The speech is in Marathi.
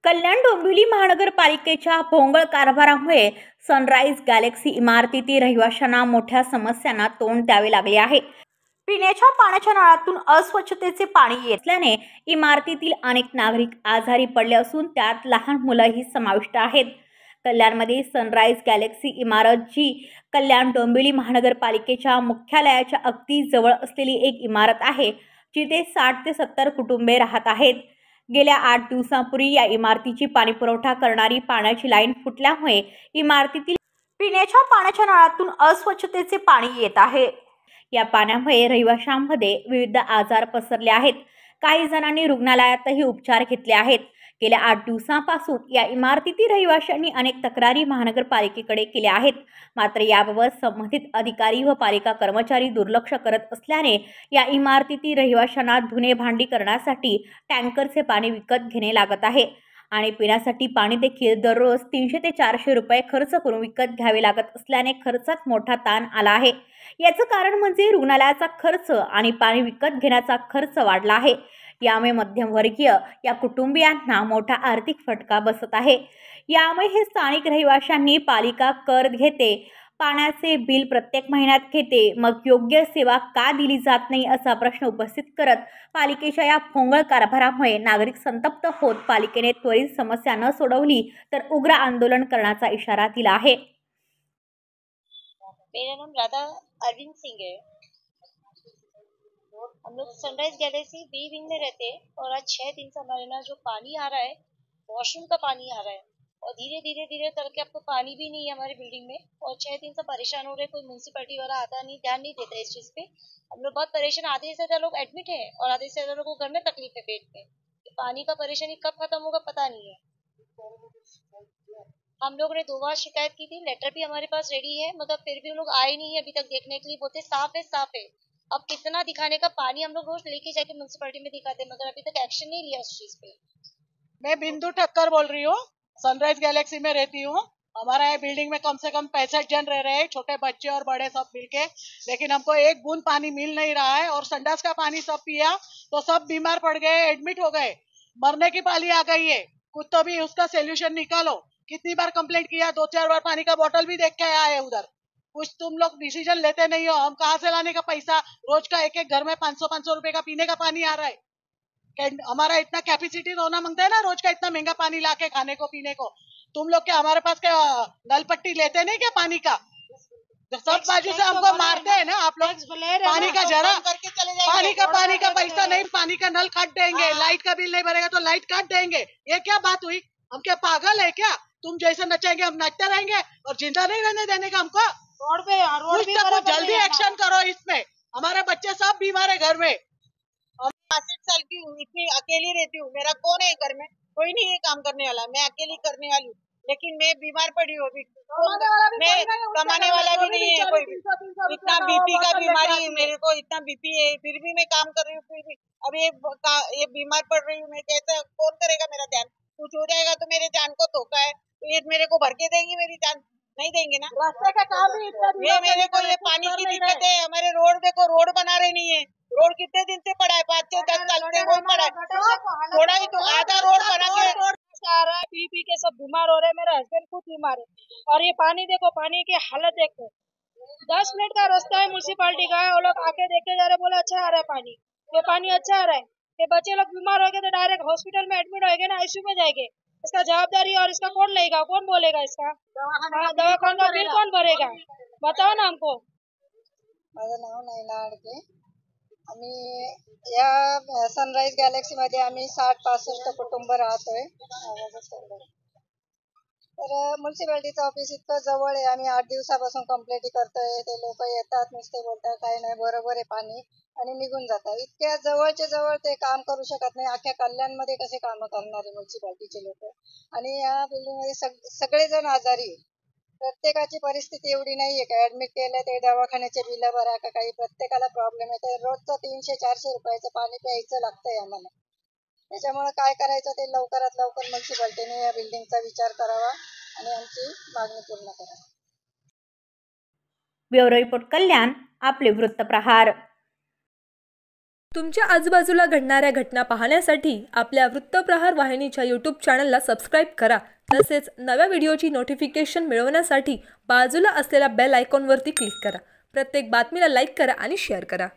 कल्याण डोंबिवली महानगरपालिकेच्या भोंगळ कारभारामुळे सनराइज गॅलेक्सी इमारतीतील रहिवाशांना मोठ्या समस्यांना तोंड द्यावे लागले आहे। पिण्याच्या पाण्याच्या नळातून अस्वच्छतेचे पाणी येत असल्याने इमारतीतील अनेक नागरिक आजारी पडले असून त्यात लहान मुलंही समाविष्ट आहेत। कल्याणमध्ये सनराइज गॅलेक्सी इमारत जी कल्याण डोंबिवली महानगरपालिकेच्या मुख्यालयाच्या अगदी जवळ असलेली एक इमारत आहे, जिथे 60 ते 70 कुटुंबे राहत आहेत। गेल्या 8 दिवसांपूर्वी या इमारतीची पाणीपुरवठा करणारी पाण्याची लाईन फुटल्यामुळे इमारतीतील पिण्याच्या पाण्याच्या नळातून अस्वच्छतेचे पाणी येत आहे। या पाण्यामुळे रहिवाशांमध्ये विविध आजार पसरले आहेत। काही जणांनी रुग्णालयातही उपचार घेतले आहेत। गेल्या 8 दिवसांपासून या इमारतीतील रहिवाशांनी अनेक तक्रारी महानगरपालिकेकडे केल्या आहेत, मात्र याबाबत संबंधित अधिकारी व पालिका कर्मचारी दुर्लक्ष करत असल्याने या इमारतीतील रहिवाशांना धुणे भांडी करण्यासाठी टँकरचे पाणी विकत घेणे लागत आहे आणि पिण्यासाठी पाणी देखील दररोज 300 ते 400 रुपये खर्च करून विकत घ्यावे लागत असल्याने खर्चात मोठा ताण आला आहे। याचं कारण म्हणजे रुग्णालयाचा खर्च आणि पाणी विकत घेण्याचा खर्च वाढला आहे। यामुळे मध्यमवर्गीय या कुटुंबियांना मोठा आर्थिक फटका बसत आहे। यामुळे हे स्थानिक रहिवाशांनी पालिका कर घेते, पाण्याचे बिल प्रत्येक महिन्यात घेते, मग योग्य सेवा का दिली जात नाही असा प्रश्न उपस्थित करत पालिकेच्या या भोंगळ कारभारामुळे नागरिक संतप्त होत पालिकेने त्वरित समस्या न सोडवली तर उग्र आंदोलन करण्याचा इशारा दिला आहे। मेरा नाम राधा अरविंद सिंह है। हम लोग सनराइज गैलेक्सी बी विंग में रहते हैं और आज 6 दिन से हमारे यहाँ जो पानी आ रहा है, वॉशरूम का पानी आ रहा है और धीरे करके आपको पानी भी नहीं है हमारी बिल्डिंग में और 6 दिन से परेशान हो रहे। कोई म्यूनसिपैलिटी वाला आता नहीं, ध्यान नहीं देता इस चीज पे। हम लोग बहुत परेशान, आधे से ज्यादा लोग एडमिट है और आधे से ज्यादा लोगों को घर में तकलीफ है पेट में। पानी का परेशानी कब खत्म होगा पता नहीं है। हम लोग ने 2 बार शिकायत की थी, लेटर भी हमारे पास रेडी है, मगर फिर भी लोग आए नहीं है अभी तक देखने के लिए। बोलते साफ है। अब कितना दिखाने का, पानी हम लोग रोज लेके जाके म्यूनसिपैलिटी में दिखाते हैं, मगर अभी तक एक्शन नहीं लिया उस चीज पे। मैं बिंदु ठक्कर बोल रही हूँ, सनराइज गैलेक्सी में रहती हूँ। हमारा ये बिल्डिंग में कम से कम 65 जन रह रहे हैं, छोटे बच्चे और बड़े सब मिलके, लेकिन हमको एक बूंद पानी मिल नहीं रहा है और संडास का पानी सब पिया तो सब बीमार पड़ गए, एडमिट हो गए, मरने की पाली आ गई है। कुछ तो भी उसका सोल्यूशन निकालो। कितनी बार कंप्लेंट किया, 2-4 बार पानी का बोतल भी देख के आया है उधर। कुछ तुम लोग डिसीजन लेते नहीं हो। हम कहाँ से लाने का पैसा? रोज का एक घर में 500-500 रुपए का पीने का पानी आ रहा है। हमारा इतना कैपेसिटी होना मांगता है ना, रोज का इतना महंगा पानी लाके खाने को पीने को। तुम लोग क्या हमारे पास क्या नल पट्टी लेते नहीं क्या पानी का? सब बाजू से हमको मारते हैं ना आप लोग। पानी का जरा पानी का पैसा नहीं, पानी का नल काट देंगे। लाइट का बिल नहीं भरेगा तो लाइट काट देंगे। ये क्या बात हुई? हम क्या पागल है क्या? तुम जैसे नचाएंगे हम नाचते रहेंगे और जिंदा नहीं रहने देने का हमको। कुछ जल्दी एक्शन करो इसमें। हमारे बच्चे सब बीमार है घर में। 65 साल की हूँ, इतनी अकेली रहती हूँ। मेरा कौन है घर में? कोई नहीं है काम करने वाला, मैं अकेली करने वाली हूँ। लेकिन मैं बीमार पड़ी हूँ अभी। मैं कमाने वाला भी नहीं है कोई भी। इतना बीपी का बीमारी है मेरे को, इतना बीपी है, फिर भी मैं काम कर रही हूँ। फिर भी अब ये बीमार पड़ रही हूँ मैं, कैसे कौन करेगा मेरा ध्यान? कुछ हो जाएगा तो मेरे जान को धोखा है। तो ये मेरे को भर के देंगे मेरी जान? नहीं देंगे ना। रास्ते का काम भी ये मेरे को ये पानी की दिक्कत है। हमारे रोड देखो, रोड बना रहे नहीं है। रोड कितने दिन से पड़ा है? 5 से 10 साल से वो पड़ा है। थोड़ा ही तो आधा रोड बना के आ रहा है, पी के सब बीमार हो रहे हैं। मेरा हस्बैंड खुद बीमार है और ये पानी देखो, पानी की हालत देखो। 10 मिनट का रास्ता है म्यूनसिपालिटी का, वो लोग आके देखे जा रहे, बोले अच्छा आ रहा है पानी, ये पानी अच्छा आ रहा है। ये बच्चे लोग बीमार हो गए तो डायरेक्ट हॉस्पिटल में एडमिट होएंगे ना, आईसीयू में जाएंगे। इसका जवाबदारी और इसका कौन लेगा, कौन बोलेगा इसका? दवाखाना का बिल कौन भरेगा? बताओ ना हमको। माझं नाव नैना आडके। आम्ही या सनराइज गॅलेक्सी मध्ये आम्ही 60-65 कुटुंब राहतोय। तर म्युन्सिपालिटीचं ऑफिस इतकं जवळ आहे। आम्ही 8 दिवसापासून कंप्लेंट करतोय, ते लोक येतात, नुसते बोलतात काही नाही, बरोबर आहे पाणी, आणि निघून जातात। इतक्या जवळच्या जवळ ते काम करू शकत नाही। अख्ख्या कल्याणमध्ये कसे काम करणारे म्युन्सिपालिटीचे लोक? आणि या बिल्डिंगमध्ये सगळेजण आजारी आहे। प्रत्येकाची परिस्थिती एवढी नाहीये का ऍडमिट केलं ते दवाखान्याचे बिल भरा का काही, प्रत्येकाला प्रॉब्लेम आहे। तर रोजचं 300-400 रुपयाचं पाणी प्यायचं लागतंय आम्हाला। त्याच्यामुळे काय करायचं ते लवकरात लवकर म्युन्सिपालिटीने या बिल्डिंगचा विचार करावा आणि आमची मागणी पूर्ण करावी। ब्युरो रिपोर्ट कल्याण, आपले वृत्तप्रहार। तुमच्या आजूबाजूला घडणाऱ्या घटना पाहण्यासाठी आपल्या वृत्तप्रहार वाहिनीच्या यूट्यूब चॅनलला सबस्क्राईब करा. तसेच नव्या व्हिडिओची नोटिफिकेशन मिळवण्यासाठी बाजूला असलेल्या बेल आयकॉनवरती क्लिक करा. प्रत्येक बातमीला लाईक करा आणि शेअर करा.